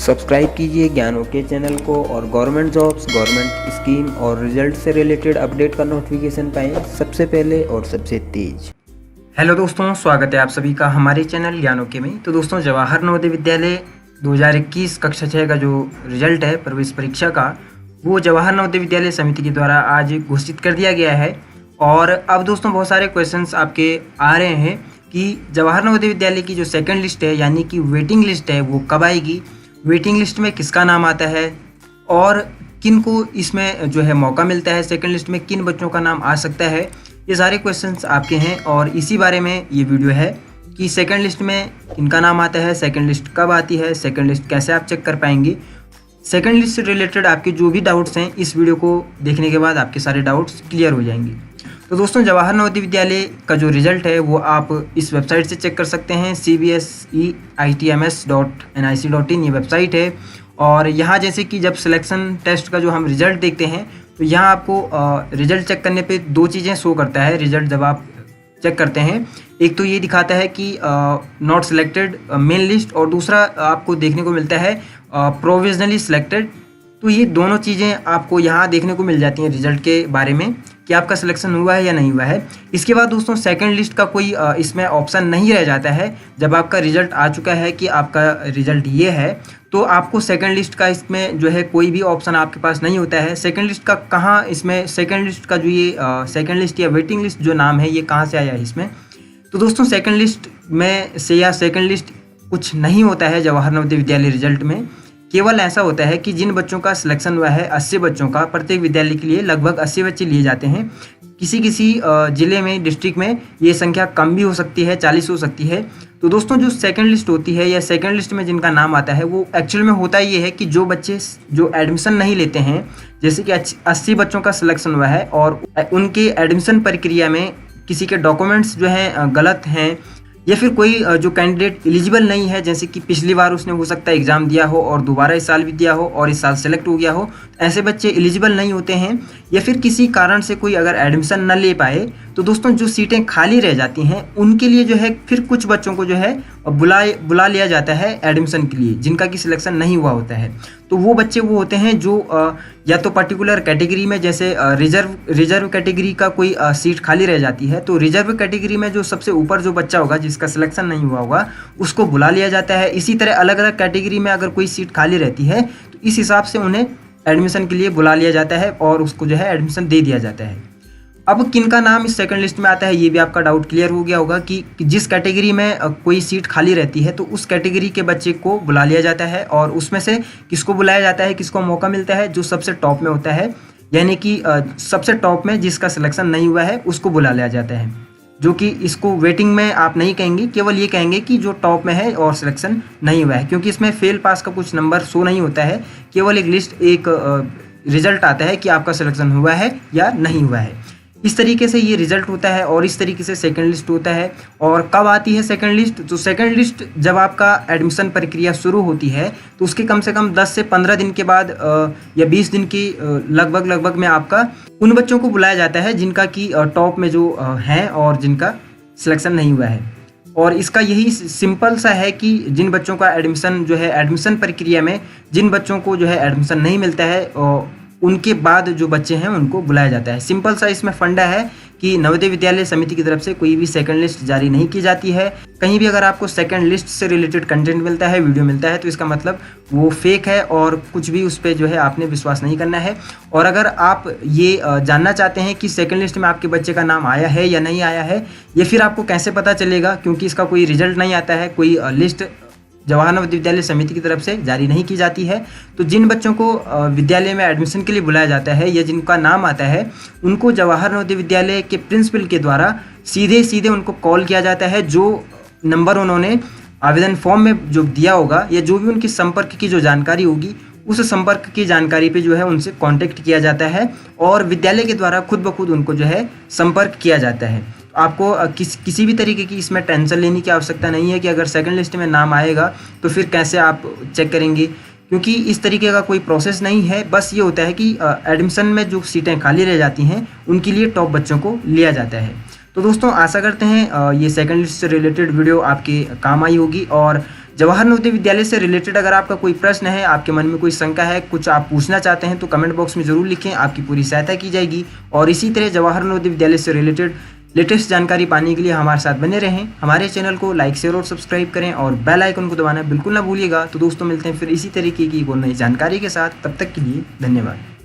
Subscribe कीजिए ज्ञान okay channel को और गवर्नमेंट जॉब्स, गवर्नमेंट स्कीम और रिजल्ट से रिलेटेड अपडेट का नोटिफिकेशन पाएं सबसे पहले और सबसे तेज। हेलो दोस्तों, स्वागत है आप सभी का हमारे चैनल ज्ञान ओके में। तो दोस्तों, जवाहर नवोदय विद्यालय 2021 कक्षा 6 का जो रिजल्ट है प्रवेश परीक्षा का, वो जवाहर नवोदय विद्यालय समिति के द्वारा आज घोषित कर दिया गया है। और अब दोस्तों बहुत सारे क्वेश्चंस आपके आ रहे हैं कि जवाहर नवोदय विद्यालय की जो सेकंड लिस्ट है यानी कि वेटिंग लिस्ट है वो कब आएगी, वेटिंग लिस्ट में किसका नाम आता है और किन को इसमें जो है मौका मिलता है, सेकंड लिस्ट में किन बच्चों का नाम आ सकता है। ये सारे क्वेश्चंस आपके हैं और इसी बारे में ये वीडियो है कि सेकंड लिस्ट में किनका नाम आता है, सेकंड लिस्ट कब आती है, सेकंड लिस्ट कैसे आप चेक कर पाएंगे। सेकंड लिस्ट से रिलेटेड आपके जो भी डाउट्स हैं इस वीडियो को देखने के बाद आपके सारे डाउट्स क्लियर हो जाएंगे। तो दोस्तों, जवाहर नवोदय विद्यालय का जो रिजल्ट है वो आप इस वेबसाइट से चेक कर सकते हैं, cbseitms.nic.in ये वेबसाइट है। और यहाँ जैसे कि जब सिलेक्शन टेस्ट का जो हम रिजल्ट देखते हैं तो यहाँ आपको रिजल्ट चेक करने पे दो चीज़ें शो करता है। रिजल्ट जब आप चेक करते हैं, एक तो ये दिखाता है कि नॉट सिलेक्टेड मेन लिस्ट, और दूसरा आपको देखने को मिलता है प्रोविजनली सिलेक्टेड। तो ये दोनों चीज़ें आपको यहाँ देखने को मिल जाती हैं रिजल्ट के बारे में कि आपका सिलेक्शन हुआ है या नहीं हुआ है। इसके बाद दोस्तों सेकंड लिस्ट का कोई इसमें ऑप्शन नहीं रह जाता है। जब आपका रिजल्ट आ चुका है कि आपका रिजल्ट ये है तो आपको सेकंड लिस्ट का इसमें जो है कोई भी ऑप्शन आपके पास नहीं होता है। सेकंड लिस्ट का कहाँ, इसमें सेकंड लिस्ट का जो ये सेकंड लिस्ट या वेटिंग लिस्ट जो नाम है ये कहाँ से आया है इसमें। तो दोस्तों सेकंड लिस्ट में से या सेकंड लिस्ट कुछ नहीं होता है जवाहर नवोदय विद्यालय रिजल्ट में। केवल ऐसा होता है कि जिन बच्चों का सिलेक्शन हुआ है 80 बच्चों का, प्रत्येक विद्यालय के लिए लगभग 80 बच्चे लिए जाते हैं। किसी किसी ज़िले में, डिस्ट्रिक्ट में ये संख्या कम भी हो सकती है, 40 हो सकती है। तो दोस्तों जो सेकंड लिस्ट होती है या सेकंड लिस्ट में जिनका नाम आता है वो एक्चुअल में होता ये है कि जो बच्चे जो एडमिशन नहीं लेते हैं, जैसे कि 80 बच्चों का सिलेक्शन हुआ है और उनके एडमिशन प्रक्रिया में किसी के डॉक्यूमेंट्स जो हैं गलत हैं या फिर कोई जो कैंडिडेट एलिजिबल नहीं है, जैसे कि पिछली बार उसने हो सकता है एग्ज़ाम दिया हो और दोबारा इस साल भी दिया हो और इस साल सेलेक्ट हो गया हो, ऐसे बच्चे एलिजिबल नहीं होते हैं। या फिर किसी कारण से कोई अगर एडमिशन न ले पाए तो दोस्तों जो सीटें खाली रह जाती हैं उनके लिए जो है फिर कुछ बच्चों को जो है बुला लिया जाता है एडमिशन के लिए, जिनका कि सिलेक्शन नहीं हुआ होता है। तो वो बच्चे वो होते हैं जो या तो पर्टिकुलर कैटेगरी में, जैसे रिजर्व कैटेगरी का कोई सीट खाली रह जाती है तो रिजर्व कैटेगरी में जो सबसे ऊपर जो बच्चा होगा जिसका सिलेक्शन नहीं हुआ होगा उसको बुला लिया जाता है। इसी तरह अलग अलग कैटेगरी में अगर कोई सीट खाली रहती है तो इस हिसाब से उन्हें एडमिशन के लिए बुला लिया जाता है और उसको जो है एडमिशन दे दिया जाता है। अब किनका नाम इस सेकंड लिस्ट में आता है ये भी आपका डाउट क्लियर हो गया होगा कि जिस कैटेगरी में कोई सीट खाली रहती है तो उस कैटेगरी के बच्चे को बुला लिया जाता है और उसमें से किसको बुलाया जाता है, किसको मौका मिलता है, जो सबसे टॉप में होता है, यानी कि सबसे टॉप में जिसका सिलेक्शन नहीं हुआ है उसको बुला लिया जाता है। जो कि इसको वेटिंग में आप नहीं कहेंगे, केवल ये कहेंगे कि जो टॉप में है और सिलेक्शन नहीं हुआ है, क्योंकि इसमें फेल पास का कुछ नंबर शो नहीं होता है। केवल एक लिस्ट, एक रिजल्ट आता है कि आपका सिलेक्शन हुआ है या नहीं हुआ है। इस तरीके से ये रिजल्ट होता है और इस तरीके से सेकंड लिस्ट होता है। और कब आती है सेकंड लिस्ट? तो सेकंड लिस्ट जब आपका एडमिशन प्रक्रिया शुरू होती है तो उसके कम से कम 10 से 15 दिन के बाद या 20 दिन की लगभग में आपका उन बच्चों को बुलाया जाता है जिनका कि टॉप में जो हैं और जिनका सिलेक्शन नहीं हुआ है। और इसका यही सिंपल सा है कि जिन बच्चों का एडमिशन जो है, एडमिशन प्रक्रिया में जिन बच्चों को जो है एडमिशन नहीं मिलता है उनके बाद जो बच्चे हैं उनको बुलाया जाता है। सिंपल सा इसमें फंडा है कि नवोदय विद्यालय समिति की तरफ से कोई भी सेकंड लिस्ट जारी नहीं की जाती है। कहीं भी अगर आपको सेकंड लिस्ट से रिलेटेड कंटेंट मिलता है, वीडियो मिलता है, तो इसका मतलब वो फेक है और कुछ भी उस पर जो है आपने विश्वास नहीं करना है। और अगर आप ये जानना चाहते हैं कि सेकंड लिस्ट में आपके बच्चे का नाम आया है या नहीं आया है, या फिर आपको कैसे पता चलेगा, क्योंकि इसका कोई रिजल्ट नहीं आता है, कोई लिस्ट जवाहर नवोदय विद्यालय समिति की तरफ से जारी नहीं की जाती है। तो जिन बच्चों को विद्यालय में एडमिशन के लिए बुलाया जाता है या जिनका नाम आता है उनको जवाहर नवोदय विद्यालय के प्रिंसिपल के द्वारा सीधे उनको कॉल किया जाता है। जो नंबर उन्होंने आवेदन फॉर्म में जो दिया होगा या जो भी उनकी संपर्क की जो जानकारी होगी उस संपर्क की जानकारी पे जो है उनसे कांटेक्ट किया जाता है और विद्यालय के द्वारा खुद ब खुद उनको जो है संपर्क किया जाता है। आपको किसी भी तरीके की इसमें टेंशन लेने की आवश्यकता नहीं है कि अगर सेकंड लिस्ट में नाम आएगा तो फिर कैसे आप चेक करेंगे, क्योंकि इस तरीके का कोई प्रोसेस नहीं है। बस ये होता है कि एडमिशन में जो सीटें खाली रह जाती हैं उनके लिए टॉप बच्चों को लिया जाता है। तो दोस्तों आशा करते हैं ये सेकंड लिस्ट से रिलेटेड वीडियो आपके काम आई होगी। और जवाहर नवोदय विद्यालय से रिलेटेड अगर आपका कोई प्रश्न है, आपके मन में कोई शंका है, कुछ आप पूछना चाहते हैं तो कमेंट बॉक्स में ज़रूर लिखें, आपकी पूरी सहायता की जाएगी। और इसी तरह जवाहर नवोदय विद्यालय से रिलेटेड लेटेस्ट जानकारी पाने के लिए हमारे साथ बने रहें। हमारे चैनल को लाइक शेयर और सब्सक्राइब करें और बेल आइकन को दबाना बिल्कुल ना भूलिएगा। तो दोस्तों मिलते हैं फिर इसी तरीके की एक और नई जानकारी के साथ, तब तक के लिए धन्यवाद।